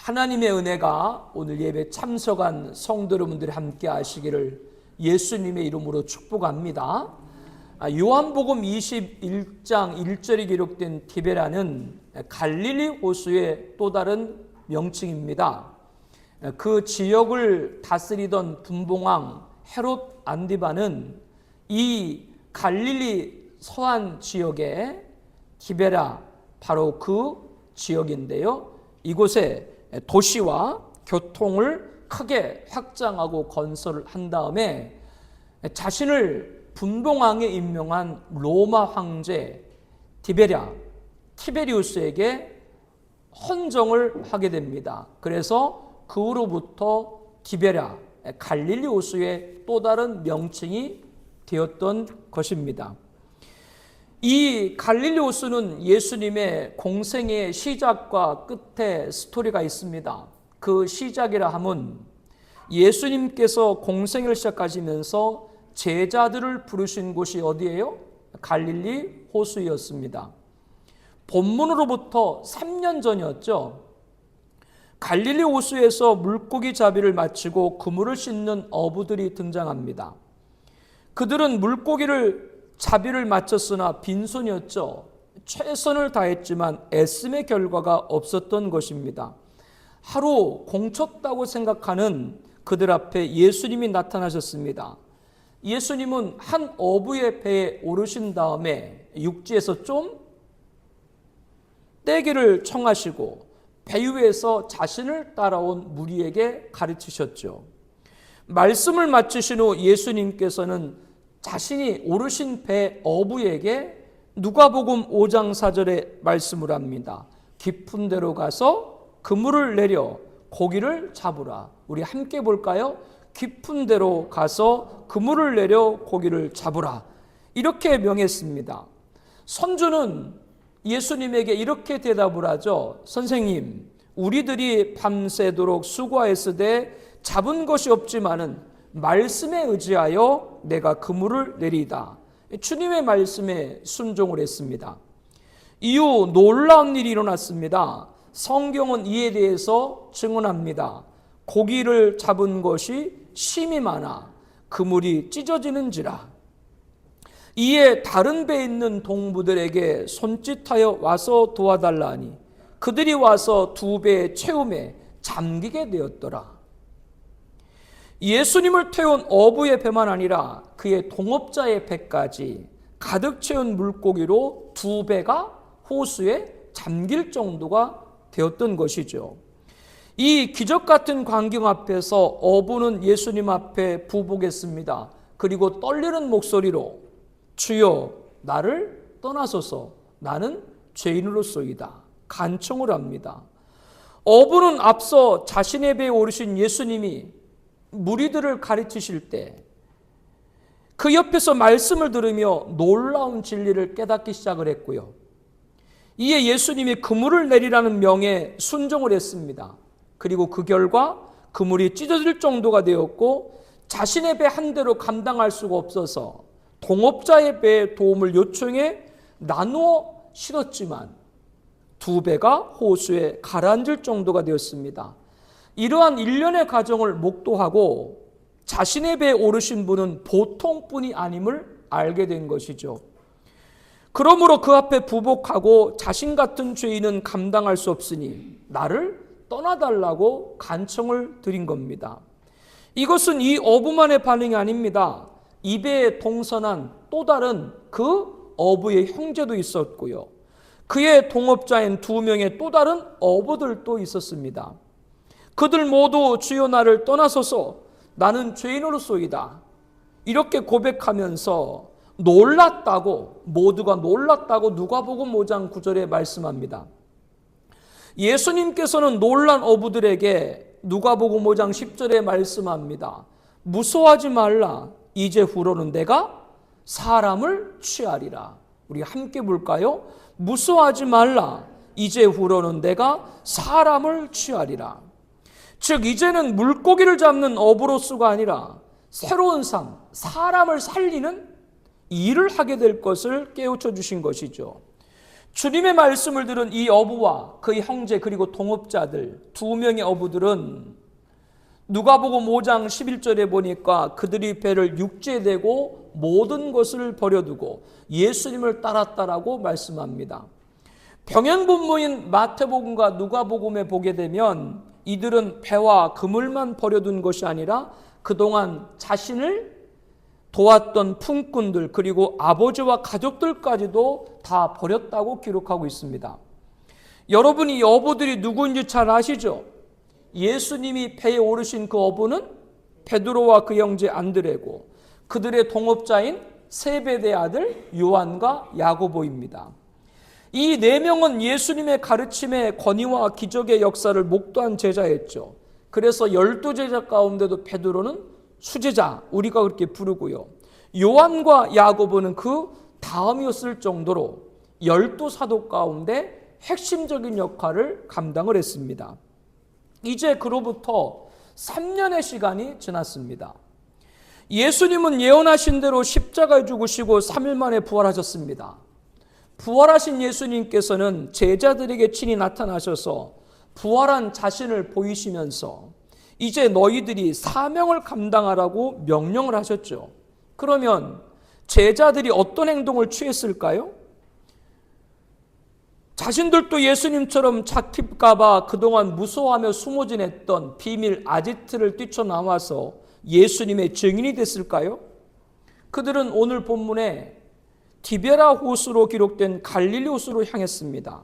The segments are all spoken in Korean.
하나님의 은혜가 오늘 예배 참석한 성도 여러분들이 함께 하시기를 예수님의 이름으로 축복합니다. 요한복음 21장 1절이 기록된 디베라는 갈릴리 호수의 또 다른 명칭입니다. 그 지역을 다스리던 분봉왕 헤롯 안디바는 이 갈릴리 서안 지역의 디베라, 바로 그 지역인데요, 이곳에 도시와 교통을 크게 확장하고 건설을 한 다음에 자신을 분봉왕에 임명한 로마 황제 티베리우스에게 헌정을 하게 됩니다. 그래서 그 후로부터 디베라, 갈릴리 호수의 또 다른 명칭이 되었던 것입니다. 이 갈릴리 호수는 예수님의 공생의 시작과 끝에 스토리가 있습니다. 그 시작이라 함은 예수님께서 공생을 시작하시면서 제자들을 부르신 곳이 어디예요? 갈릴리 호수였습니다. 본문으로부터 3년 전이었죠. 갈릴리 호수에서 물고기 잡이를 마치고 그물을 씻는 어부들이 등장합니다. 그들은 자비를 마쳤으나 빈손이었죠. 최선을 다했지만 애씀의 결과가 없었던 것입니다. 하루 공쳤다고 생각하는 그들 앞에 예수님이 나타나셨습니다. 예수님은 한 어부의 배에 오르신 다음에 육지에서 좀 떼기를 청하시고 배 위에서 자신을 따라온 무리에게 가르치셨죠. 말씀을 마치신 후 예수님께서는 자신이 오르신 배 어부에게 누가복음 5장 4절에 말씀을 합니다. 깊은 데로 가서 그물을 내려 고기를 잡으라. 우리 함께 볼까요? 깊은 데로 가서 그물을 내려 고기를 잡으라. 이렇게 명했습니다. 선주는 예수님에게 이렇게 대답을 하죠. 선생님, 우리들이 밤새도록 수고하였으되 잡은 것이 없지만은 말씀에 의지하여 내가 그물을 내리다. 주님의 말씀에 순종을 했습니다. 이후 놀라운 일이 일어났습니다. 성경은 이에 대해서 증언합니다. 고기를 잡은 것이 심이 많아 그물이 찢어지는지라. 이에 다른 배에 있는 동부들에게 손짓하여 와서 도와달라 하니 그들이 와서 두 배의 채움에 잠기게 되었더라. 예수님을 태운 어부의 배만 아니라 그의 동업자의 배까지 가득 채운 물고기로 두 배가 호수에 잠길 정도가 되었던 것이죠. 이 기적 같은 광경 앞에서 어부는 예수님 앞에 부복했습니다. 그리고 떨리는 목소리로 주여 나를 떠나소서, 나는 죄인으로소이다 간청을 합니다. 어부는 앞서 자신의 배에 오르신 예수님이 무리들을 가르치실 때 그 옆에서 말씀을 들으며 놀라운 진리를 깨닫기 시작을 했고요. 이에 예수님이 그물을 내리라는 명에 순종을 했습니다. 그리고 그 결과 그물이 찢어질 정도가 되었고 자신의 배 한 대로 감당할 수가 없어서 동업자의 배의 도움을 요청해 나누어 실었지만 두 배가 호수에 가라앉을 정도가 되었습니다. 이러한 일련의 과정을 목도하고 자신의 배에 오르신 분은 보통 분이 아님을 알게 된 것이죠. 그러므로 그 앞에 부복하고 자신 같은 죄인은 감당할 수 없으니 나를 떠나달라고 간청을 드린 겁니다. 이것은 이 어부만의 반응이 아닙니다. 이 배에 동선한 또 다른 그 어부의 형제도 있었고요. 그의 동업자인 두 명의 또 다른 어부들도 있었습니다. 그들 모두 주여 나를 떠나소서, 나는 죄인으로소이다 이렇게 고백하면서 모두가 놀랐다고 누가복음 5장 9절에 말씀합니다. 예수님께서는 놀란 어부들에게 누가복음 5장 10절에 말씀합니다. 무서워하지 말라, 이제 후로는 내가 사람을 취하리라. 우리 함께 볼까요? 무서워하지 말라, 이제 후로는 내가 사람을 취하리라. 즉 이제는 물고기를 잡는 어부로서가 아니라 새로운 삶, 사람을 살리는 일을 하게 될 것을 깨우쳐 주신 것이죠. 주님의 말씀을 들은 이 어부와 그의 형제 그리고 동업자들 두 명의 어부들은 누가복음 5장 11절에 보니까 그들이 배를 육지에 대고 모든 것을 버려두고 예수님을 따랐다라고 말씀합니다. 병행본모인 마태복음과 누가복음에 보게 되면 이들은 배와 그물만 버려둔 것이 아니라 그동안 자신을 도왔던 품꾼들 그리고 아버지와 가족들까지도 다 버렸다고 기록하고 있습니다. 여러분이 이 어부들이 누구인지 잘 아시죠? 예수님이 배에 오르신 그 어부는 베드로와 그 형제 안드레고 그들의 동업자인 세베대의 아들 요한과 야고보입니다. 이 네 명은 예수님의 가르침의 권위와 기적의 역사를 목도한 제자였죠. 그래서 12제자 가운데도 베드로는 수제자, 우리가 그렇게 부르고요. 요한과 야고보는 그 다음이었을 정도로 12사도 가운데 핵심적인 역할을 감당을 했습니다. 이제 그로부터 3년의 시간이 지났습니다. 예수님은 예언하신 대로 십자가에 죽으시고 3일 만에 부활하셨습니다. 부활하신 예수님께서는 제자들에게 친히 나타나셔서 부활한 자신을 보이시면서 이제 너희들이 사명을 감당하라고 명령을 하셨죠. 그러면 제자들이 어떤 행동을 취했을까요? 자신들도 예수님처럼 잡힐까봐 그동안 무서워하며 숨어 지냈던 비밀 아지트를 뛰쳐나와서 예수님의 증인이 됐을까요? 그들은 오늘 본문에 디베라 호수로 기록된 갈릴리 호수로 향했습니다.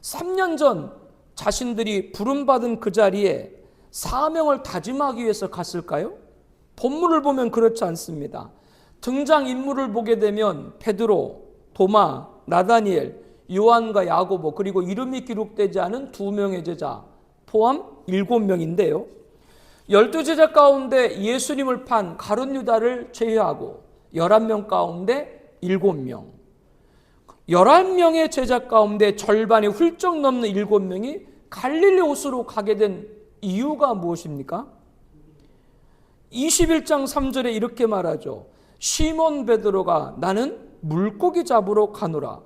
3년 전 자신들이 부름받은 그 자리에 사명을 다짐하기 위해서 갔을까요? 본문을 보면 그렇지 않습니다. 등장인물을 보게 되면 베드로, 도마, 나다니엘, 요한과 야고보 그리고 이름이 기록되지 않은 2명의 제자 포함 7명인데요. 12제자 가운데 예수님을 판 가룟 유다를 제외하고 11명 가운데 7명 11명의 제자 가운데 절반이 훌쩍 넘는 7명이 갈릴리 호수로 가게 된 이유가 무엇입니까? 21장 3절에 이렇게 말하죠. 시몬 베드로가 나는 물고기 잡으러 가노라.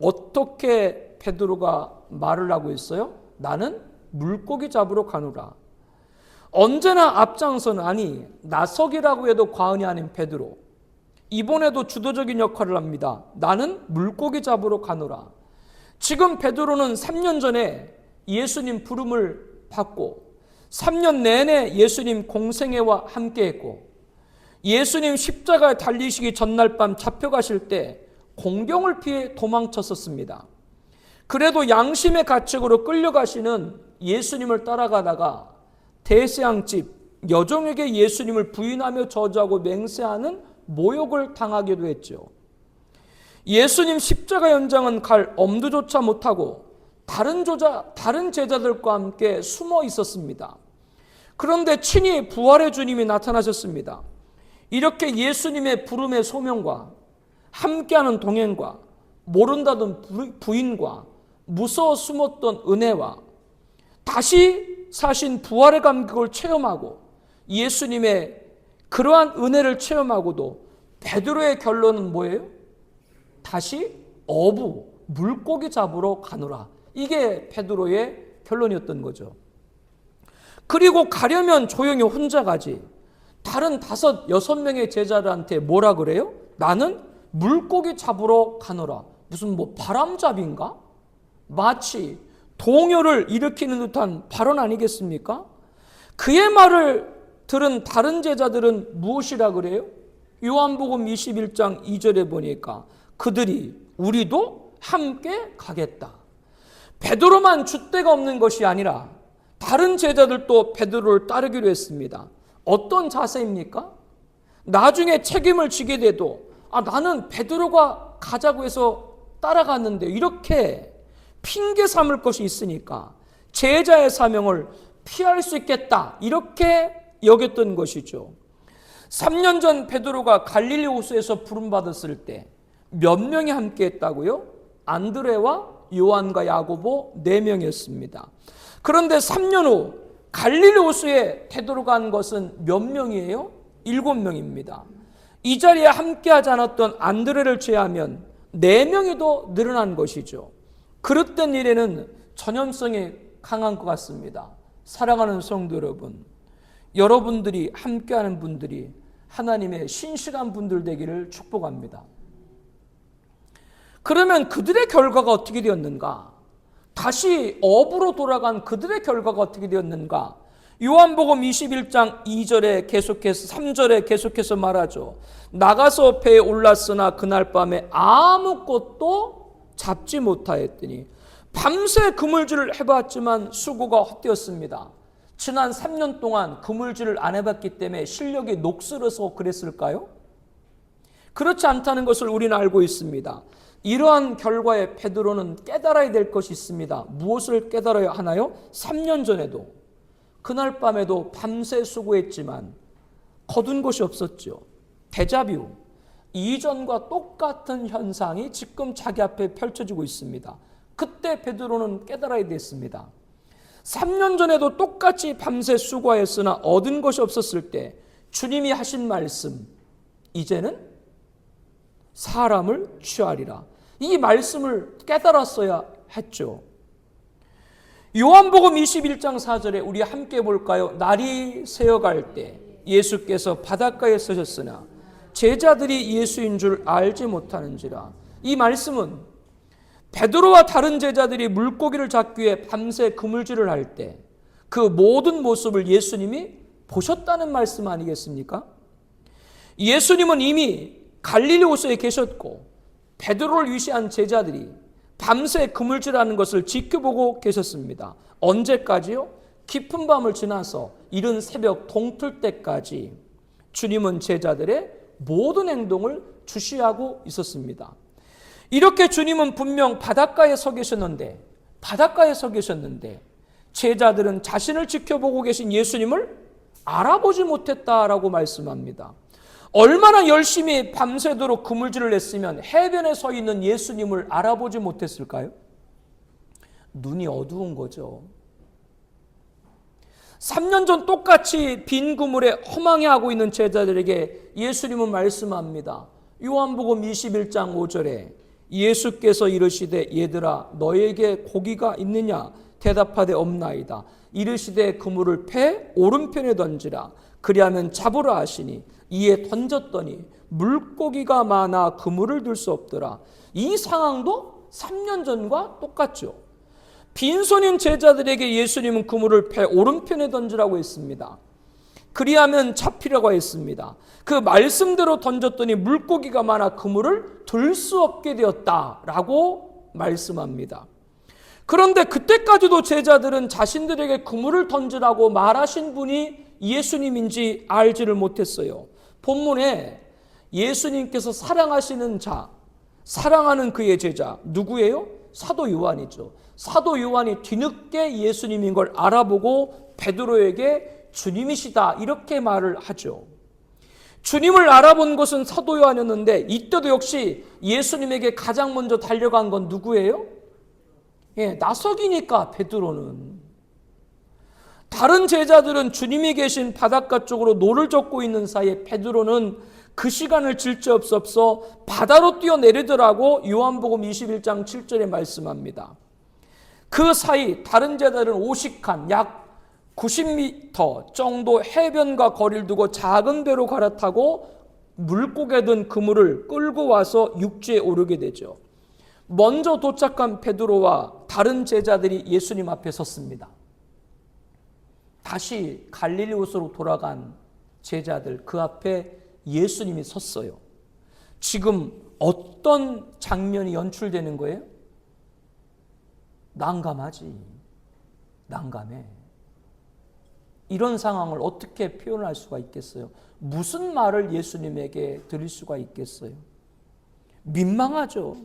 어떻게 베드로가 말을 하고 있어요? 나는 물고기 잡으러 가노라. 언제나 앞장서는 아니 나서기라고 해도 과언이 아닌 베드로. 이번에도 주도적인 역할을 합니다. 나는 물고기 잡으러 가노라. 지금 베드로는 3년 전에 예수님 부름을 받고 3년 내내 예수님 공생애와 함께했고 예수님 십자가에 달리시기 전날 밤 잡혀가실 때 공경을 피해 도망쳤었습니다. 그래도 양심의 가책으로 끌려가시는 예수님을 따라가다가 대세양집 여종에게 예수님을 부인하며 저주하고 맹세하는 모욕을 당하기도 했죠. 예수님 십자가 현장은 갈 엄두조차 못하고 다른 제자들과 함께 숨어 있었습니다. 그런데 친히 부활의 주님이 나타나셨습니다. 이렇게 예수님의 부름의 소명과 함께하는 동행과 모른다던 부인과 무서워 숨었던 은혜와 다시 사신 부활의 감격을 체험하고 예수님의 그러한 은혜를 체험하고도 베드로의 결론은 뭐예요? 다시 어부, 물고기 잡으러 가노라. 이게 베드로의 결론이었던 거죠. 그리고 가려면 조용히 혼자 가지. 다른 5, 6명의 제자들한테 뭐라 그래요? 나는 물고기 잡으러 가노라. 무슨 바람잡이인가? 마치 동요를 일으키는 듯한 발언 아니겠습니까? 그의 말을 들은 다른 제자들은 무엇이라 그래요? 요한복음 21장 2절에 보니까 그들이 우리도 함께 가겠다. 베드로만 줏대가 없는 것이 아니라 다른 제자들도 베드로를 따르기로 했습니다. 어떤 자세입니까? 나중에 책임을 지게 돼도 나는 베드로가 가자고 해서 따라갔는데 이렇게 핑계 삼을 것이 있으니까 제자의 사명을 피할 수 있겠다 이렇게 여겼던 것이죠. 3년 전 베드로가 갈릴리 호수에서 부름받았을 때 몇 명이 함께 했다고요? 안드레와 요한과 야고보 4명이었습니다. 그런데 3년 후 갈릴리 호수에 베드로가 간 것은 몇 명이에요? 7명입니다. 이 자리에 함께하지 않았던 안드레를 제외하면 4명이 더 늘어난 것이죠. 그릇된 일에는 전염성이 강한 것 같습니다. 사랑하는 성도 여러분, 여러분들이 함께하는 분들이 하나님의 신실한 분들 되기를 축복합니다. 그러면 그들의 결과가 어떻게 되었는가? 다시 업으로 돌아간 그들의 결과가 어떻게 되었는가? 요한복음 21장 2절에 계속해서 3절에 계속해서 말하죠. 나가서 배에 올랐으나 그날 밤에 아무것도 잡지 못하였더니 밤새 그물질을 해봤지만 수고가 헛되었습니다. 지난 3년 동안 그물질을 안 해봤기 때문에 실력이 녹슬어서 그랬을까요? 그렇지 않다는 것을 우리는 알고 있습니다. 이러한 결과에 베드로는 깨달아야 될 것이 있습니다. 무엇을 깨달아야 하나요? 3년 전에도 그날 밤에도 밤새 수고했지만 거둔 것이 없었죠. 데자뷰, 이전과 똑같은 현상이 지금 자기 앞에 펼쳐지고 있습니다. 그때 베드로는 깨달아야 됐습니다. 3년 전에도 똑같이 밤새 수고하였으나 얻은 것이 없었을 때 주님이 하신 말씀, 이제는 사람을 취하리라. 이 말씀을 깨달았어야 했죠. 요한복음 21장 4절에 우리 함께 볼까요? 날이 새어갈 때 예수께서 바닷가에 서셨으나 제자들이 예수인 줄 알지 못하는지라. 이 말씀은 베드로와 다른 제자들이 물고기를 잡기 위해 밤새 그물질을 할 때 그 모든 모습을 예수님이 보셨다는 말씀 아니겠습니까? 예수님은 이미 갈릴리 호수에 계셨고 베드로를 위시한 제자들이 밤새 그물질하는 것을 지켜보고 계셨습니다. 언제까지요? 깊은 밤을 지나서 이른 새벽 동틀 때까지 주님은 제자들의 모든 행동을 주시하고 있었습니다. 이렇게 주님은 분명 바닷가에 서 계셨는데 제자들은 자신을 지켜보고 계신 예수님을 알아보지 못했다라고 말씀합니다. 얼마나 열심히 밤새도록 그물질을 했으면 해변에 서 있는 예수님을 알아보지 못했을까요? 눈이 어두운 거죠. 3년 전 똑같이 빈 그물에 허망해하고 있는 제자들에게 예수님은 말씀합니다. 요한복음 21장 5절에 예수께서 이르시되 얘들아 너에게 고기가 있느냐 대답하되 없나이다. 이르시되 그물을 패 오른편에 던지라. 그리하면 잡으라 하시니 이에 던졌더니 물고기가 많아 그물을 들 수 없더라. 이 상황도 3년 전과 똑같죠. 빈손인 제자들에게 예수님은 그물을 패 오른편에 던지라고 했습니다. 그리하면 잡히라고 했습니다. 그 말씀대로 던졌더니 물고기가 많아 그물을 들 수 없게 되었다라고 말씀합니다. 그런데 그때까지도 제자들은 자신들에게 그물을 던지라고 말하신 분이 예수님인지 알지를 못했어요. 본문에 예수님께서 사랑하시는 자, 사랑하는 그의 제자 누구예요? 사도 요한이죠. 사도 요한이 뒤늦게 예수님인 걸 알아보고 베드로에게 주님이시다 이렇게 말을 하죠. 주님을 알아본 것은 사도 요한이었는데 이때도 역시 예수님에게 가장 먼저 달려간 건 누구예요? 나석이니까 베드로는. 다른 제자들은 주님이 계신 바닷가 쪽으로 노를 젓고 있는 사이에 베드로는 그 시간을 질지없어 바다로 뛰어내리더라고 요한복음 21장 7절에 말씀합니다. 그 사이 다른 제자들은 오식한 약 90m 정도 해변과 거리를 두고 작은 배로 갈아타고 물고기에 든 그물을 끌고 와서 육지에 오르게 되죠. 먼저 도착한 베드로와 다른 제자들이 예수님 앞에 섰습니다. 다시 갈릴리 호수로 돌아간 제자들 그 앞에 예수님이 섰어요. 지금 어떤 장면이 연출되는 거예요? 난감하지. 난감해. 이런 상황을 어떻게 표현할 수가 있겠어요? 무슨 말을 예수님에게 드릴 수가 있겠어요? 민망하죠.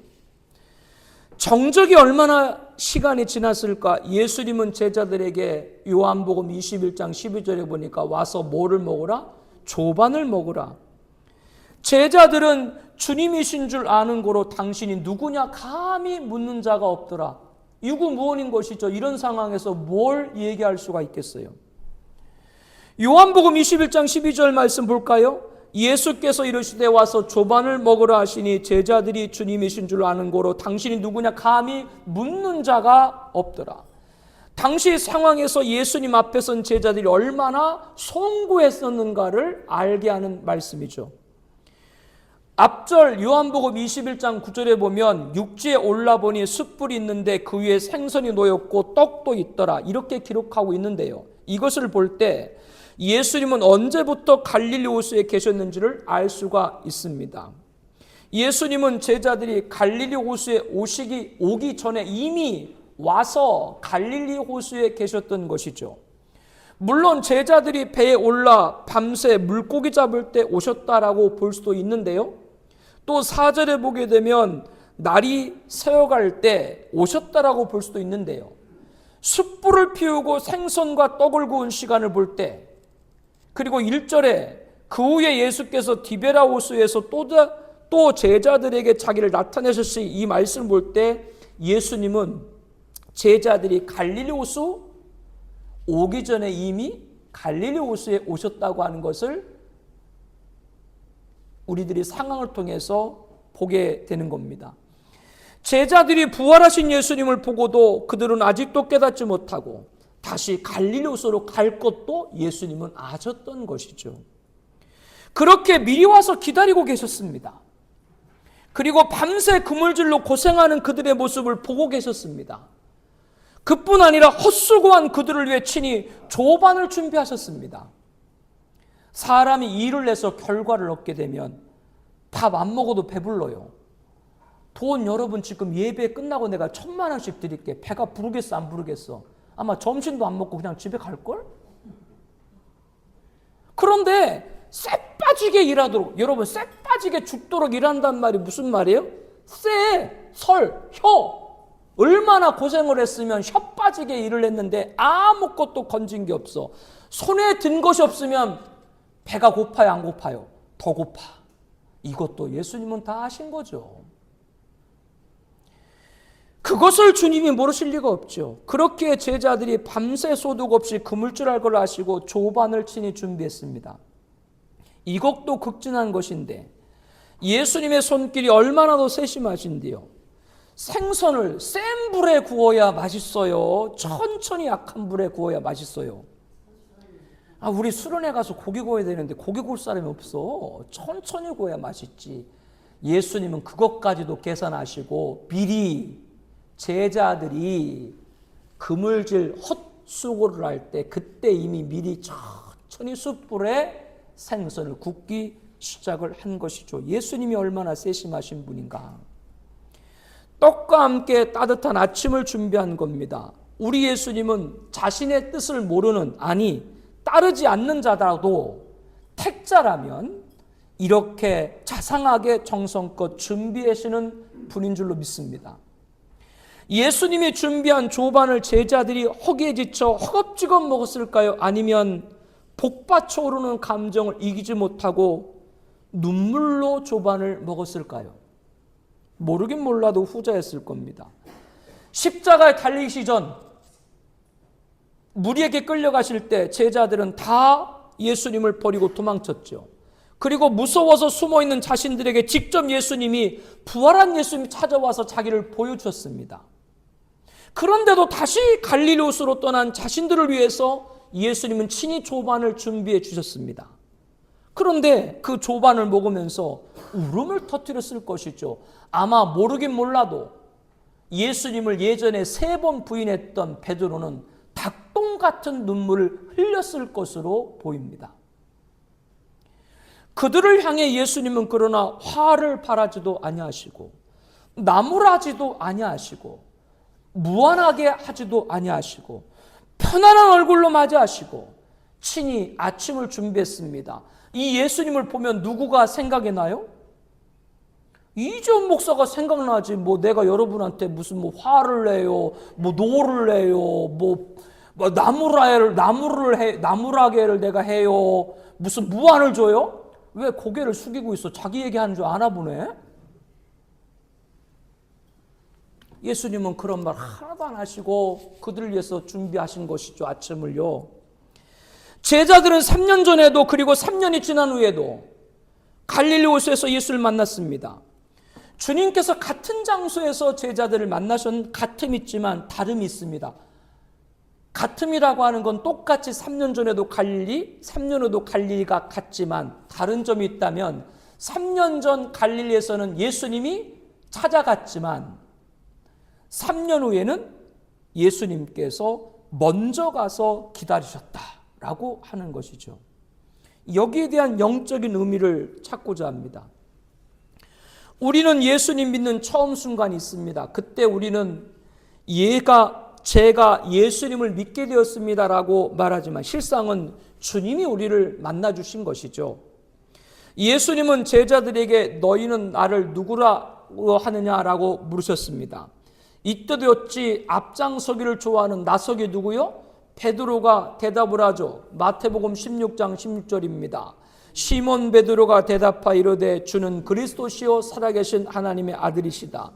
정적이 얼마나 시간이 지났을까? 예수님은 제자들에게 요한복음 21장 12절에 보니까 와서 뭐를 먹으라? 조반을 먹으라. 제자들은 주님이신 줄 아는 거로 당신이 누구냐 감히 묻는 자가 없더라. 유구무원인 것이죠. 이런 상황에서 뭘 얘기할 수가 있겠어요? 요한복음 21장 12절 말씀 볼까요? 예수께서 이르시되 와서 조반을 먹으라 하시니 제자들이 주님이신 줄 아는 고로 당신이 누구냐 감히 묻는 자가 없더라. 당시 상황에서 예수님 앞에 선 제자들이 얼마나 송구했었는가를 알게 하는 말씀이죠. 앞절 요한복음 21장 9절에 보면 육지에 올라보니 숯불이 있는데 그 위에 생선이 놓였고 떡도 있더라, 이렇게 기록하고 있는데요. 이것을 볼 때 예수님은 언제부터 갈릴리 호수에 계셨는지를 알 수가 있습니다. 예수님은 제자들이 갈릴리 호수에 오기 전에 이미 와서 갈릴리 호수에 계셨던 것이죠. 물론 제자들이 배에 올라 밤새 물고기 잡을 때 오셨다라고 볼 수도 있는데요. 또 4절에 보게 되면 날이 새어갈 때 오셨다라고 볼 수도 있는데요. 숯불을 피우고 생선과 떡을 구운 시간을 볼 때, 그리고 1절에 그 후에 예수께서 디베라 호수에서 또 제자들에게 자기를 나타내셨으니 이 말씀을 볼 때 예수님은 제자들이 갈릴리 호수 오기 전에 이미 갈릴리 호수에 오셨다고 하는 것을 우리들이 상황을 통해서 보게 되는 겁니다. 제자들이 부활하신 예수님을 보고도 그들은 아직도 깨닫지 못하고 다시 갈릴리 호수로 갈 것도 예수님은 아셨던 것이죠. 그렇게 미리 와서 기다리고 계셨습니다. 그리고 밤새 그물질로 고생하는 그들의 모습을 보고 계셨습니다. 그뿐 아니라 헛수고한 그들을 위해 친히 조반을 준비하셨습니다. 사람이 일을 내서 결과를 얻게 되면 밥 안 먹어도 배불러요. 돈 여러분 지금 예배 끝나고 내가 1,000만 원씩 드릴게. 배가 부르겠어 안 부르겠어? 아마 점심도 안 먹고 그냥 집에 갈걸? 그런데 쎄 빠지게 일하도록, 여러분 쎄 빠지게 죽도록 일한단 말이 무슨 말이에요? 혀 얼마나 고생을 했으면 혀 빠지게 일을 했는데 아무것도 건진 게 없어. 손에 든 것이 없으면 배가 고파요 안 고파요? 더 고파. 이것도 예수님은 다 아신 거죠. 그것을 주님이 모르실 리가 없죠. 그렇게 제자들이 밤새 소득 없이 그물줄 알 걸 아시고 조반을 친히 준비했습니다. 이것도 극진한 것인데 예수님의 손길이 얼마나 더 세심하신데요. 생선을 센 불에 구워야 맛있어요? 천천히 약한 불에 구워야 맛있어요? 우리 수련회 가서 고기 구워야 되는데 고기 구울 사람이 없어. 천천히 구워야 맛있지. 예수님은 그것까지도 계산하시고 미리 제자들이 그물질 헛수고를 할 때 그때 이미 미리 천천히 숯불에 생선을 굽기 시작을 한 것이죠. 예수님이 얼마나 세심하신 분인가. 떡과 함께 따뜻한 아침을 준비한 겁니다. 우리 예수님은 자신의 뜻을 모르는, 따르지 않는 자라도 택자라면 이렇게 자상하게 정성껏 준비하시는 분인 줄로 믿습니다. 예수님이 준비한 조반을 제자들이 허기에 지쳐 허겁지겁 먹었을까요? 아니면 복받쳐 오르는 감정을 이기지 못하고 눈물로 조반을 먹었을까요? 모르긴 몰라도 후자였을 겁니다. 십자가에 달리시기 전 무리에게 끌려가실 때 제자들은 다 예수님을 버리고 도망쳤죠. 그리고 무서워서 숨어있는 자신들에게 직접 예수님이, 부활한 예수님이 찾아와서 자기를 보여주셨습니다. 그런데도 다시 갈릴리 호수로 떠난 자신들을 위해서 예수님은 친히 조반을 준비해 주셨습니다. 그런데 그 조반을 먹으면서 울음을 터뜨렸을 것이죠. 아마 모르긴 몰라도 예수님을 예전에 3번 부인했던 베드로는 닭똥 같은 눈물을 흘렸을 것으로 보입니다. 그들을 향해 예수님은 그러나 화를 바라지도 아니하시고 나무라지도 아니하시고 무안하게 하지도 아니하시고 편안한 얼굴로 맞이하시고 친히 아침을 준비했습니다. 이 예수님을 보면 누구가 생각이 나요? 이재훈 목사가 생각나지. 내가 여러분한테 무슨 화를 내요, 노를 내요, 나무라게를 내가 해요, 무슨 무안을 줘요? 왜 고개를 숙이고 있어? 자기 얘기하는 줄 아나 보네. 예수님은 그런 말 하나도 안 하시고 그들을 위해서 준비하신 것이죠. 아침을요. 제자들은 3년 전에도 그리고 3년이 지난 후에도 갈릴리 호수에서 예수를 만났습니다. 주님께서 같은 장소에서 제자들을 만나신 같음이 있지만 다름이 있습니다. 같음이라고 하는 건 똑같이 3년 전에도 갈릴리, 3년 후도 갈릴리가 같지만 다른 점이 있다면 3년 전 갈릴리에서는 예수님이 찾아갔지만 3년 후에는 예수님께서 먼저 가서 기다리셨다라고 하는 것이죠. 여기에 대한 영적인 의미를 찾고자 합니다. 우리는 예수님 믿는 처음 순간이 있습니다. 그때 우리는 제가 예수님을 믿게 되었습니다라고 말하지만 실상은 주님이 우리를 만나주신 것이죠. 예수님은 제자들에게 너희는 나를 누구라고 하느냐라고 물으셨습니다. 이때도 어찌 앞장서기를 좋아하는 나서기 누구요? 베드로가 대답을 하죠. 마태복음 16장 16절입니다. 시몬 베드로가 대답하여 이르되 주는 그리스도시요 살아계신 하나님의 아들이시다.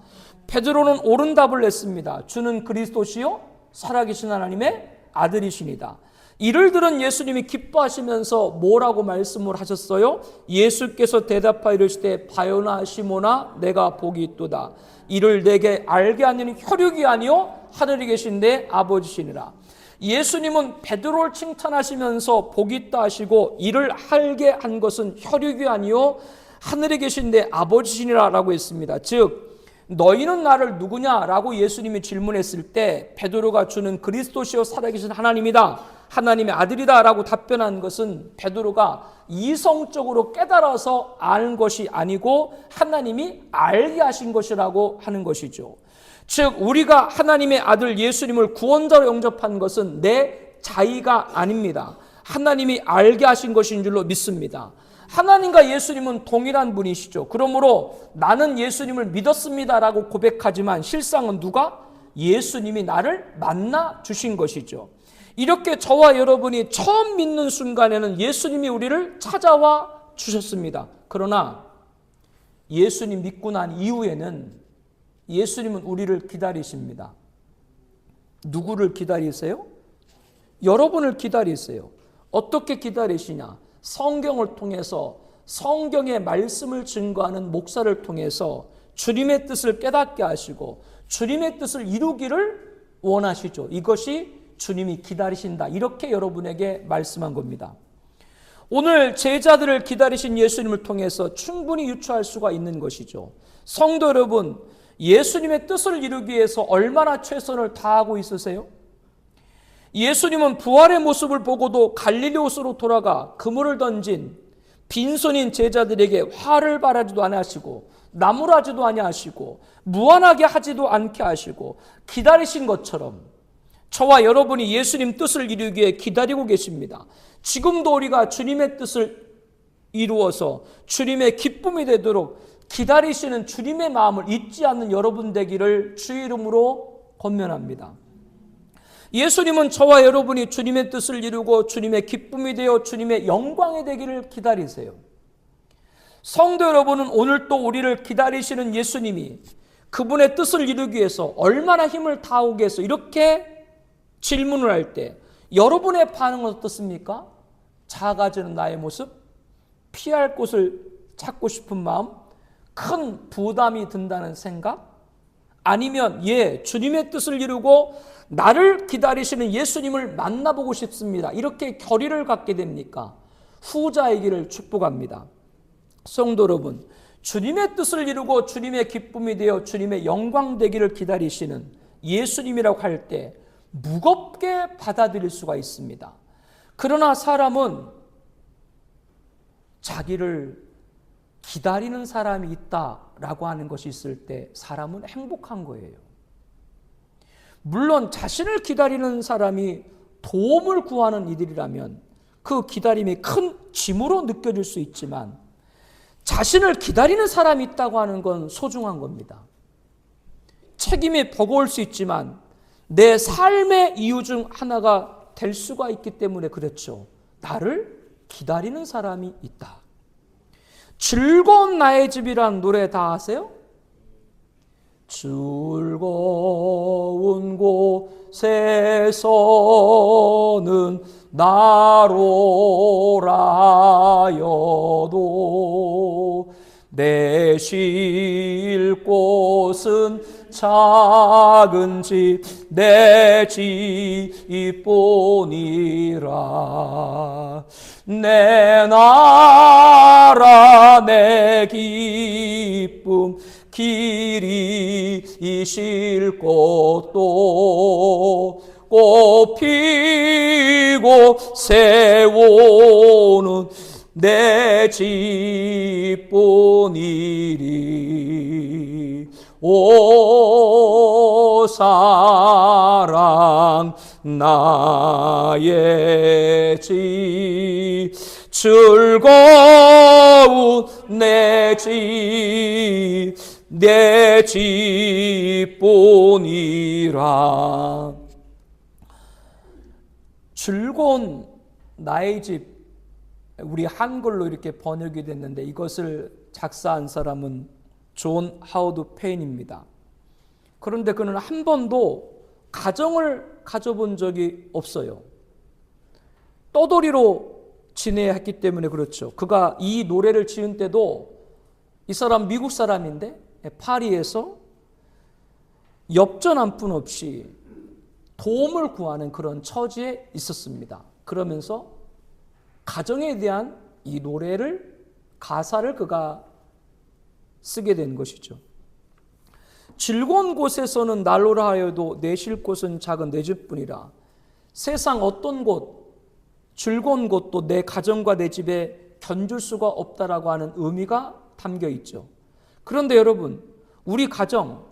베드로는 옳은 답을 냈습니다. 주는 그리스도시요 살아계신 하나님의 아들이시니다. 이를 들은 예수님이 기뻐하시면서 뭐라고 말씀을 하셨어요? 예수께서 대답하여 이르시되 바요나 시몬아 내가 복이 있도다. 이를 내게 알게 하는 혈육이 아니요 하늘에 계신 내 아버지시니라. 예수님은 베드로를 칭찬하시면서 복이 있다 하시고 이를 알게 한 것은 혈육이 아니요 하늘에 계신 내 아버지시니라 라고 했습니다. 즉 너희는 나를 누구냐라고 예수님이 질문했을 때 베드로가 주는 그리스도시요 살아계신 하나님이다, 하나님의 아들이다 라고 답변한 것은 베드로가 이성적으로 깨달아서 아는 것이 아니고 하나님이 알게 하신 것이라고 하는 것이죠. 즉 우리가 하나님의 아들 예수님을 구원자로 영접한 것은 내 자의가 아닙니다. 하나님이 알게 하신 것인 줄로 믿습니다. 하나님과 예수님은 동일한 분이시죠. 그러므로 나는 예수님을 믿었습니다라고 고백하지만 실상은 누가? 예수님이 나를 만나 주신 것이죠. 이렇게 저와 여러분이 처음 믿는 순간에는 예수님이 우리를 찾아와 주셨습니다. 그러나 예수님 믿고 난 이후에는 예수님은 우리를 기다리십니다. 누구를 기다리세요? 여러분을 기다리세요. 어떻게 기다리시냐? 성경을 통해서 성경의 말씀을 증거하는 목사를 통해서 주님의 뜻을 깨닫게 하시고 주님의 뜻을 이루기를 원하시죠. 이것이 주님이 기다리신다. 이렇게 여러분에게 말씀한 겁니다. 오늘 제자들을 기다리신 예수님을 통해서 충분히 유추할 수가 있는 것이죠. 성도 여러분, 예수님의 뜻을 이루기 위해서 얼마나 최선을 다하고 있으세요? 예수님은 부활의 모습을 보고도 갈릴리 호수로 돌아가 그물을 던진 빈손인 제자들에게 화를 바라지도 아니하시고 나무라지도 아니하시고 무안하게 하지도 않게 하시고 기다리신 것처럼 저와 여러분이 예수님 뜻을 이루기 위해 기다리고 계십니다. 지금도 우리가 주님의 뜻을 이루어서 주님의 기쁨이 되도록 기다리시는 주님의 마음을 잊지 않는 여러분 되기를 주의 이름으로 권면합니다. 예수님은 저와 여러분이 주님의 뜻을 이루고 주님의 기쁨이 되어 주님의 영광이 되기를 기다리세요. 성도 여러분은 오늘 또 우리를 기다리시는 예수님이 그분의 뜻을 이루기 위해서 얼마나 힘을 다하고 계셔 이렇게 질문을 할 때 여러분의 반응은 어떻습니까? 작아지는 나의 모습, 피할 곳을 찾고 싶은 마음, 큰 부담이 든다는 생각, 아니면 주님의 뜻을 이루고 나를 기다리시는 예수님을 만나보고 싶습니다. 이렇게 결의를 갖게 됩니까? 후자이기를 축복합니다. 성도 여러분, 주님의 뜻을 이루고 주님의 기쁨이 되어 주님의 영광 되기를 기다리시는 예수님이라고 할 때 무겁게 받아들일 수가 있습니다. 그러나 사람은 자기를 기다리는 사람이 있다라고 하는 것이 있을 때 사람은 행복한 거예요. 물론 자신을 기다리는 사람이 도움을 구하는 이들이라면 그 기다림이 큰 짐으로 느껴질 수 있지만 자신을 기다리는 사람이 있다고 하는 건 소중한 겁니다. 책임이 버거울 수 있지만 내 삶의 이유 중 하나가 될 수가 있기 때문에 그렇죠. 나를 기다리는 사람이 있다. 즐거운 나의 집이란 노래 다 아세요? 즐거운 곳에서는 나로라여도 내 쉴 곳은 작은 집 내 집뿐이라. 내 나라 내 기쁨 길이 이실 곳도 꽃 피고 세우는 내 집뿐이리. 오 사랑 나의 집 즐거운 내 집뿐이라. 즐거운 나의 집, 우리 한글로 이렇게 번역이 됐는데 이것을 작사한 사람은 존 하워드 페인입니다. 그런데 그는 한 번도 가정을 가져본 적이 없어요. 떠돌이로 지내야 했기 때문에 그렇죠. 그가 이 노래를 지은 때도 이 사람 미국 사람인데 파리에서 엽전 한 푼 없이 도움을 구하는 그런 처지에 있었습니다. 그러면서 가정에 대한 이 노래를, 가사를 그가 쓰게 된 것이죠. 즐거운 곳에서는 난로라 하여도 내 쉴 곳은 작은 내 집뿐이라. 세상 어떤 곳, 즐거운 곳도 내 가정과 내 집에 견줄 수가 없다라고 하는 의미가 담겨 있죠. 그런데 여러분, 우리 가정,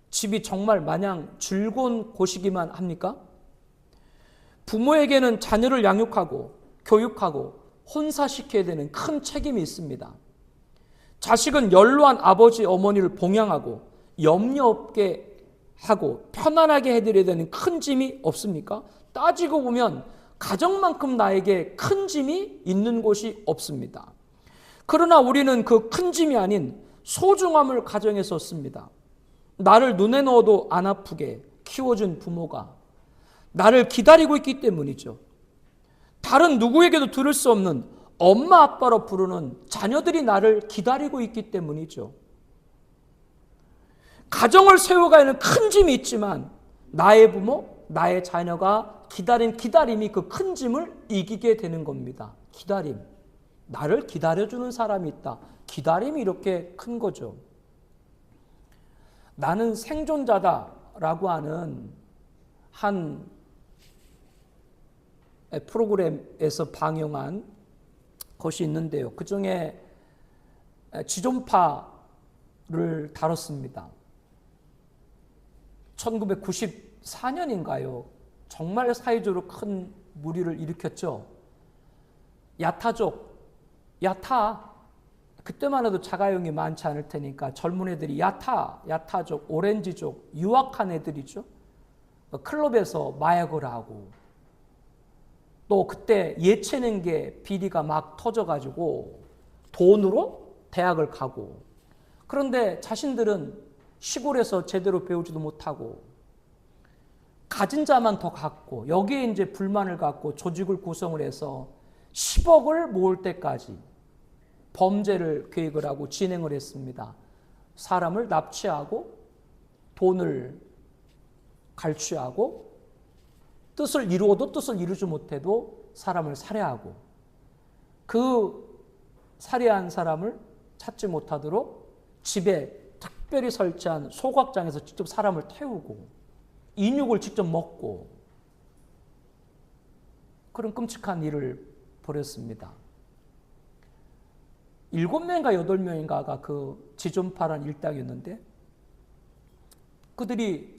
집이 정말 마냥 즐거운 곳이기만 합니까? 부모에게는 자녀를 양육하고 교육하고 혼사시켜야 되는 큰 책임이 있습니다. 자식은 연로한 아버지 어머니를 봉양하고 염려 없게 하고 편안하게 해드려야 되는 큰 짐이 없습니까? 따지고 보면 가정만큼 나에게 큰 짐이 있는 곳이 없습니다. 그러나 우리는 그 큰 짐이 아닌 소중함을 가정에서 씁니다. 나를 눈에 넣어도 안 아프게 키워준 부모가 나를 기다리고 있기 때문이죠. 다른 누구에게도 들을 수 없는 엄마 아빠로 부르는 자녀들이 나를 기다리고 있기 때문이죠. 가정을 세워가야 하는 큰 짐이 있지만 나의 부모, 나의 자녀가 기다린 기다림이 그 큰 짐을 이기게 되는 겁니다. 기다림. 나를 기다려주는 사람이 있다. 기다림이 이렇게 큰 거죠. 나는 생존자다라고 하는 한 프로그램에서 방영한 것이 있는데요. 그 중에 지존파를 다뤘습니다. 1994년인가요? 정말 사회적으로 큰 물의를 일으켰죠. 야타족, 야타. 그때만 해도 자가용이 많지 않을 테니까 젊은 애들이 야타족, 오렌지족, 유학한 애들이죠. 클럽에서 마약을 하고 또 그때 예체능계 비리가 막 터져가지고 돈으로 대학을 가고, 그런데 자신들은 시골에서 제대로 배우지도 못하고 가진 자만 더 갖고 여기에 이제 불만을 갖고 조직을 구성을 해서 10억을 모을 때까지 범죄를 계획을 하고 진행을 했습니다. 사람을 납치하고 돈을 갈취하고 뜻을 이루어도 뜻을 이루지 못해도 사람을 살해하고, 그 살해한 사람을 찾지 못하도록 집에 특별히 설치한 소각장에서 직접 사람을 태우고 인육을 직접 먹고 그런 끔찍한 일을 벌였습니다. 7명인가 8명인가가 그 지존파란 일당이었는데 그들이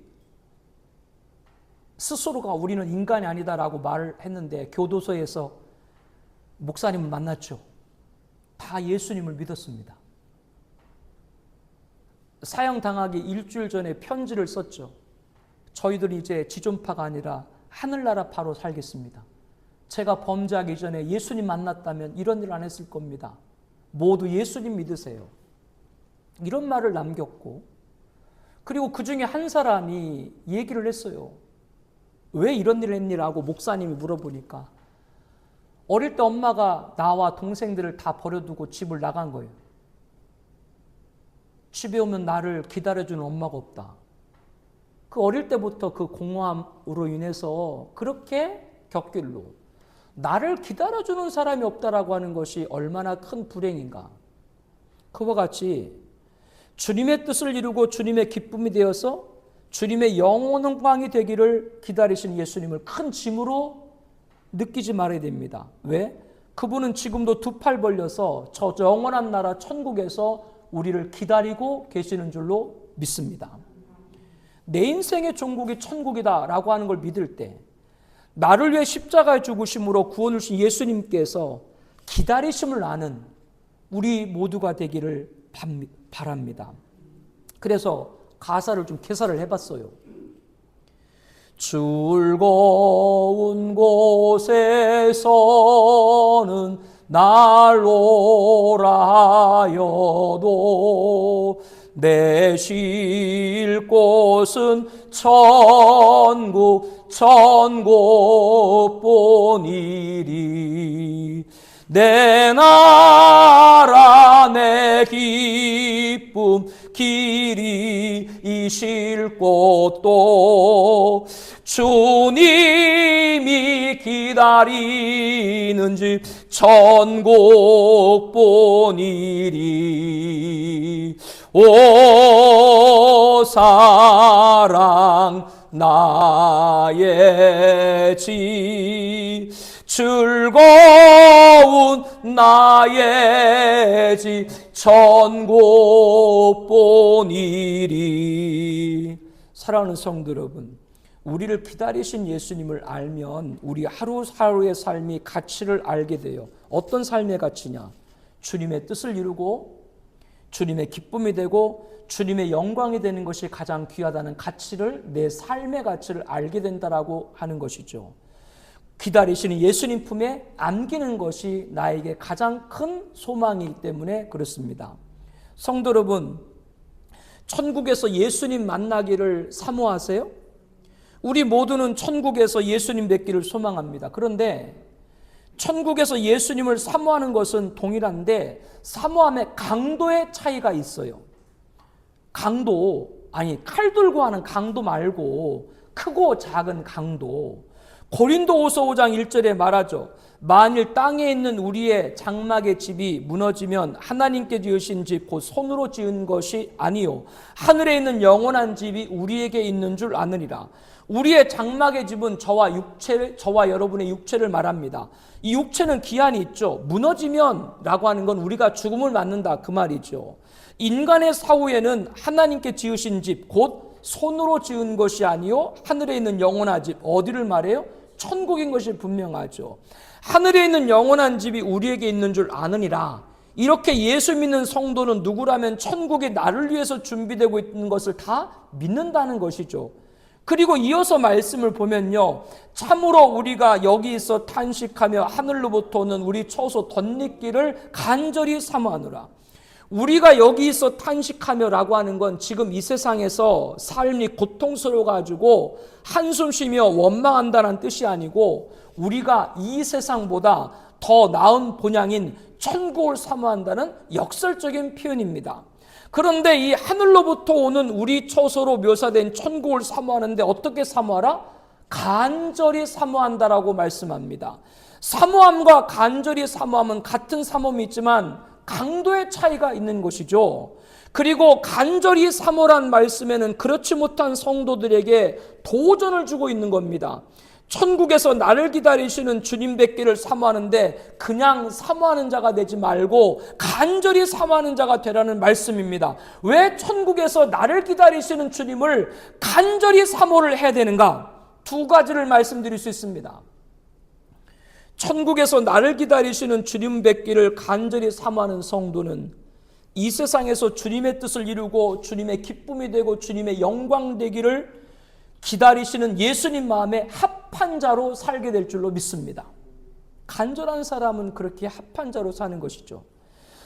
스스로가 우리는 인간이 아니다라고 말을 했는데 교도소에서 목사님을 만났죠. 다 예수님을 믿었습니다. 사형당하기 일주일 전에 편지를 썼죠. 저희들이 이제 지존파가 아니라 하늘나라파로 살겠습니다. 제가 범죄하기 전에 예수님 만났다면 이런 일을 안 했을 겁니다. 모두 예수님 믿으세요. 이런 말을 남겼고, 그리고 그 중에 한 사람이 얘기를 했어요. 왜 이런 일을 했니라고 목사님이 물어보니까 어릴 때 엄마가 나와 동생들을 다 버려두고 집을 나간 거예요. 집에 오면 나를 기다려주는 엄마가 없다. 그 어릴 때부터 그 공허함으로 인해서 그렇게 곁길로 나를 기다려주는 사람이 없다라고 하는 것이 얼마나 큰 불행인가. 그와 같이 주님의 뜻을 이루고 주님의 기쁨이 되어서 주님의 영원한 되기를 기다리시는 예수님을 큰 짐으로 느끼지 말아야 됩니다. 왜? 그분은 지금도 두 팔 벌려서 저 영원한 나라 천국에서 우리를 기다리고 계시는 줄로 믿습니다. 내 인생의 종국이 천국이다라고 하는 걸 믿을 때 나를 위해 십자가에 죽으심으로 구원을 주신 예수님께서 기다리심을 아는 우리 모두가 되기를 바랍니다. 그래서 가사를 좀 개사를 해봤어요. 즐거운 곳에서는 날로라 하여도 내 쉴 곳은 천국뿐이리. 내 나라 내 기쁨 길이 이실 곳도 주님이 기다리는 집 천국뿐이리. 오 사랑 나의 집 즐거운 나의 집 천국뿐이리. 사랑하는 성도 여러분, 우리를 기다리신 예수님을 알면 우리 하루하루의 삶이 가치를 알게 돼요. 어떤 삶의 가치냐? 주님의 뜻을 이루고 주님의 기쁨이 되고 주님의 영광이 되는 것이 가장 귀하다는 가치를, 내 삶의 가치를 알게 된다라고 하는 것이죠. 기다리시는 예수님 품에 안기는 것이 나에게 가장 큰 소망이기 때문에 그렇습니다. 성도 여러분, 천국에서 예수님 만나기를 사모하세요? 우리 모두는 천국에서 예수님 뵙기를 소망합니다. 그런데 천국에서 예수님을 사모하는 것은 동일한데 사모함의 강도의 차이가 있어요. 강도, 아니 칼 들고 하는 강도 말고 크고 작은 강도. 고린도후서 5장 1절에 말하죠. 만일 땅에 있는 우리의 장막의 집이 무너지면 하나님께 지으신 집 곧 손으로 지은 것이 아니요 하늘에 있는 영원한 집이 우리에게 있는 줄 아느니라. 우리의 장막의 집은 저와 여러분의 육체를 말합니다. 이 육체는 기한이 있죠. 무너지면 라고 하는 건 우리가 죽음을 맞는다 그 말이죠. 인간의 사후에는 하나님께 지으신 집 곧 손으로 지은 것이 아니요 하늘에 있는 영원한 집, 어디를 말해요? 천국인 것이 분명하죠. 하늘에 있는 영원한 집이 우리에게 있는 줄 아느니라. 이렇게 예수 믿는 성도는 누구라면 천국이 나를 위해서 준비되고 있는 것을 다 믿는다는 것이죠. 그리고 이어서 말씀을 보면요, 참으로 우리가 여기서 탄식하며 하늘로부터 오는 우리 처소 덧입기를 간절히 사모하노라. 우리가 여기서 탄식하며 라고 하는 건 지금 이 세상에서 삶이 고통스러워가지고 한숨 쉬며 원망한다는 뜻이 아니고 우리가 이 세상보다 더 나은 본향인 천국을 사모한다는 역설적인 표현입니다. 그런데 이 하늘로부터 오는 우리 처소로 묘사된 천국을 사모하는데 어떻게 사모하라? 간절히 사모한다라고 말씀합니다. 사모함과 간절히 사모함은 같은 사모함이 있지만 강도의 차이가 있는 것이죠. 그리고 간절히 사모란 말씀에는 그렇지 못한 성도들에게 도전을 주고 있는 겁니다. 천국에서 나를 기다리시는 주님 뵙기를 사모하는데 그냥 사모하는 자가 되지 말고 간절히 사모하는 자가 되라는 말씀입니다. 왜 천국에서 나를 기다리시는 주님을 간절히 사모를 해야 되는가? 두 가지를 말씀드릴 수 있습니다. 천국에서 나를 기다리시는 주님 뵙기를 간절히 사모하는 성도는 이 세상에서 주님의 뜻을 이루고 주님의 기쁨이 되고 주님의 영광 되기를 기다리시는 예수님 마음에 합한 자로 살게 될 줄로 믿습니다. 간절한 사람은 그렇게 합한 자로 사는 것이죠.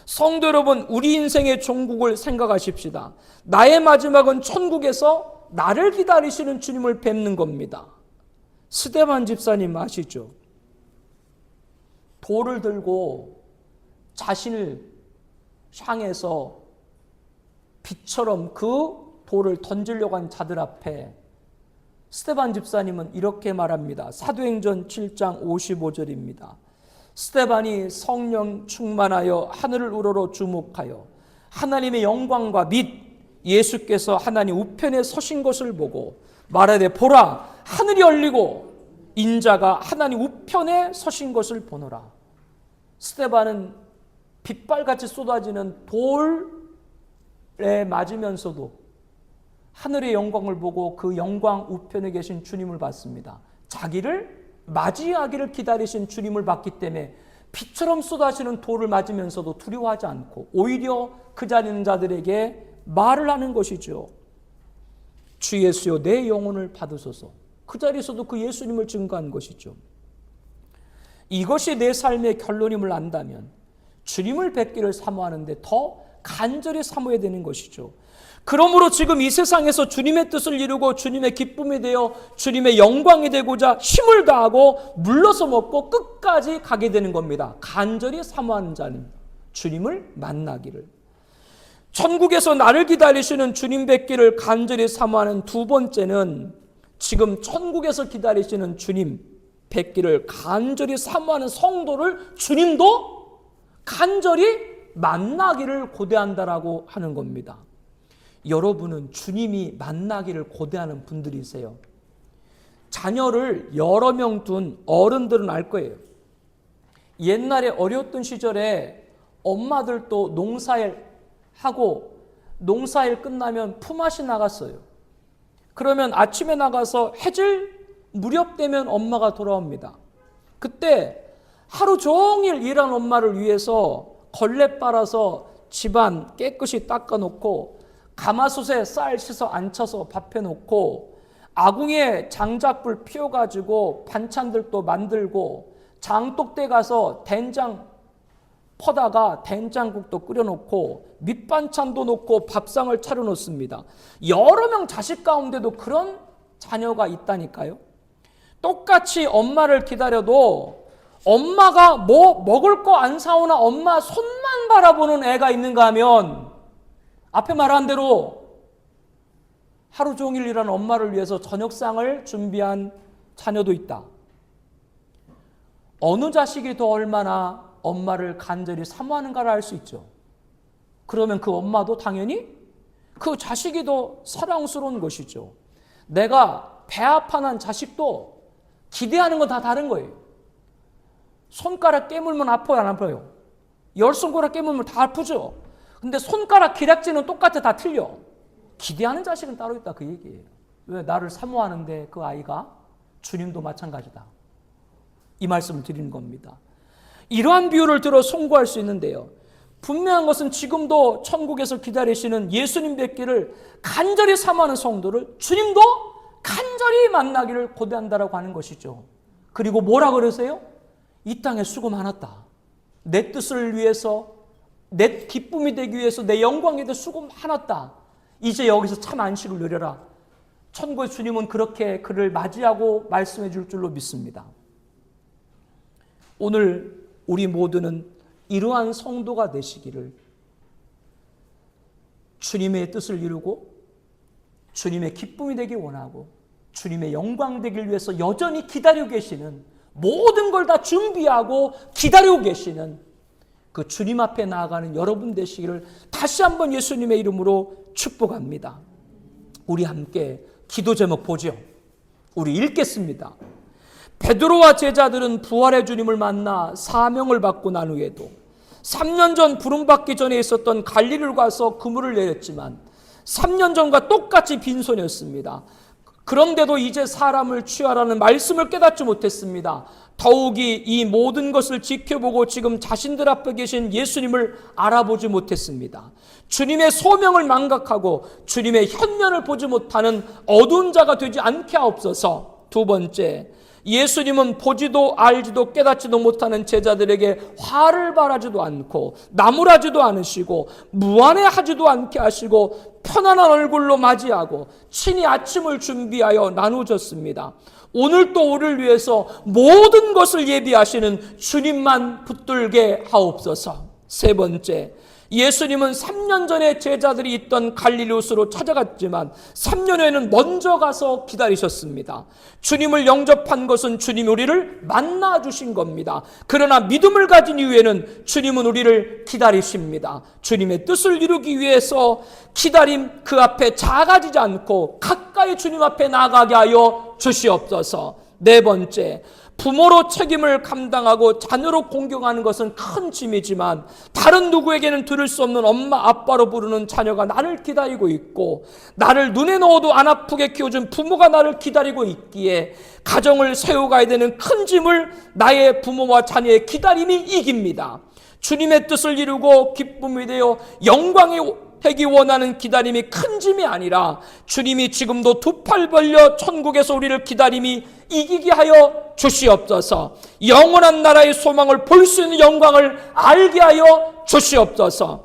성도 여러분, 우리 인생의 종국을 생각하십시다. 나의 마지막은 천국에서 나를 기다리시는 주님을 뵙는 겁니다. 스데반 집사님 아시죠? 돌을 들고 자신을 향해서 빛처럼 그 돌을 던지려고 한 자들 앞에 스데반 집사님은 이렇게 말합니다. 사도행전 7장 55절입니다. 스데반이 성령 충만하여 하늘을 우러러 주목하여 하나님의 영광과 및 예수께서 하나님 우편에 서신 것을 보고 말하되 보라 하늘이 열리고 인자가 하나님 우편에 서신 것을 보노라. 스데반은 빛발같이 쏟아지는 돌에 맞으면서도 하늘의 영광을 보고 그 영광 우편에 계신 주님을 봤습니다. 자기를 맞이하기를 기다리신 주님을 봤기 때문에 빛처럼 쏟아지는 돌을 맞으면서도 두려워하지 않고 오히려 그 자리에 있는 자들에게 말을 하는 것이죠. 주 예수여 내 영혼을 받으소서. 그 자리에서도 그 예수님을 증거한 것이죠. 이것이 내 삶의 결론임을 안다면 주님을 뵙기를 사모하는데 더 간절히 사모해야 되는 것이죠. 그러므로 지금 이 세상에서 주님의 뜻을 이루고 주님의 기쁨이 되어 주님의 영광이 되고자 힘을 다하고 물러서 먹고 끝까지 가게 되는 겁니다. 간절히 사모하는 자는 주님을 만나기를. 천국에서 나를 기다리시는 주님 뵙기를 간절히 사모하는 두 번째는 지금 천국에서 기다리시는 주님 뵙기를 간절히 사모하는 성도를 주님도 간절히 만나기를 고대한다라고 하는 겁니다. 여러분은 주님이 만나기를 고대하는 분들이세요. 자녀를 여러 명 둔 어른들은 알 거예요. 옛날에 어렸던 시절에 엄마들도 농사일 하고 농사일 끝나면 품앗이 나갔어요. 그러면 아침에 나가서 해질 무렵 되면 엄마가 돌아옵니다. 그때 하루 종일 일한 엄마를 위해서 걸레 빨아서 집안 깨끗이 닦아놓고 가마솥에 쌀 씻어 앉혀서 밥 해놓고 아궁이에 장작불 피워가지고 반찬들도 만들고 장독대 가서 된장 퍼다가 된장국도 끓여놓고 밑반찬도 놓고 밥상을 차려놓습니다. 여러 명 자식 가운데도 그런 자녀가 있다니까요. 똑같이 엄마를 기다려도 엄마가 뭐 먹을 거 안 사오나 엄마 손만 바라보는 애가 있는가 하면 앞에 말한 대로 하루 종일 일하는 엄마를 위해서 저녁상을 준비한 자녀도 있다. 어느 자식이 더 얼마나 엄마를 간절히 사모하는가를 알 수 있죠. 그러면 그 엄마도 당연히 그 자식이 더 사랑스러운 것이죠. 내가 배 아파난 자식도 기대하는 건 다 다른 거예요. 손가락 깨물면 아파요, 안 아파요? 열 손가락 깨물면 다 아프죠. 근데 손가락 기락지는 똑같아, 다 틀려. 기대하는 자식은 따로 있다, 그 얘기예요. 왜? 나를 사모하는데 그 아이가 주님도 마찬가지다. 이 말씀을 드리는 겁니다. 이러한 비유를 들어 송구할 수 있는데요. 분명한 것은 지금도 천국에서 기다리시는 예수님 뵙기를 간절히 사모하는 성도를 주님도 간절히 만나기를 고대한다라고 하는 것이죠. 그리고 뭐라 그러세요? 이 땅에 수고 많았다. 내 뜻을 위해서, 내 기쁨이 되기 위해서, 내 영광에 대해 수고 많았다. 이제 여기서 참 안식을 누려라. 천국의 주님은 그렇게 그를 맞이하고 말씀해 줄 줄로 믿습니다. 오늘 우리 모두는 이러한 성도가 되시기를, 주님의 뜻을 이루고 주님의 기쁨이 되길 원하고 주님의 영광 되길 위해서 여전히 기다리고 계시는, 모든 걸 다 준비하고 기다리고 계시는 그 주님 앞에 나아가는 여러분 되시기를 다시 한번 예수님의 이름으로 축복합니다. 우리 함께 기도 제목 보죠. 우리 읽겠습니다. 베드로와 제자들은 부활의 주님을 만나 사명을 받고 난 후에도 3년 전 부름받기 전에 있었던 갈릴리를 가서 그물을 내렸지만 3년 전과 똑같이 빈손이었습니다. 그런데도 이제 사람을 취하라는 말씀을 깨닫지 못했습니다. 더욱이 이 모든 것을 지켜보고 지금 자신들 앞에 계신 예수님을 알아보지 못했습니다. 주님의 소명을 망각하고 주님의 현면을 보지 못하는 어두운 자가 되지 않게 하옵소서. 두 번째, 예수님은 보지도 알지도 깨닫지도 못하는 제자들에게 화를 바라지도 않고 나무라지도 않으시고 무안해하지도 않게 하시고 편안한 얼굴로 맞이하고 친히 아침을 준비하여 나누셨습니다. 오늘 또 우리를 위해서 모든 것을 예비하시는 주님만 붙들게 하옵소서. 세 번째, 예수님은 3년 전에 제자들이 있던 갈릴리우스로 찾아갔지만 3년 후에는 먼저 가서 기다리셨습니다. 주님을 영접한 것은 주님이 우리를 만나 주신 겁니다. 그러나 믿음을 가진 이후에는 주님은 우리를 기다리십니다. 주님의 뜻을 이루기 위해서 기다림 그 앞에 작아지지 않고 가까이 주님 앞에 나가게 하여 주시옵소서. 네 번째, 부모로 책임을 감당하고 자녀로 공경하는 것은 큰 짐이지만 다른 누구에게는 들을 수 없는 엄마 아빠로 부르는 자녀가 나를 기다리고 있고 나를 눈에 넣어도 안 아프게 키워준 부모가 나를 기다리고 있기에 가정을 세워가야 되는 큰 짐을 나의 부모와 자녀의 기다림이 이깁니다. 주님의 뜻을 이루고 기쁨이 되어 영광의 되기 원하는 기다림이 큰 짐이 아니라 주님이 지금도 두 팔 벌려 천국에서 우리를 기다림이 이기게 하여 주시옵소서. 영원한 나라의 소망을 볼 수 있는 영광을 알게 하여 주시옵소서.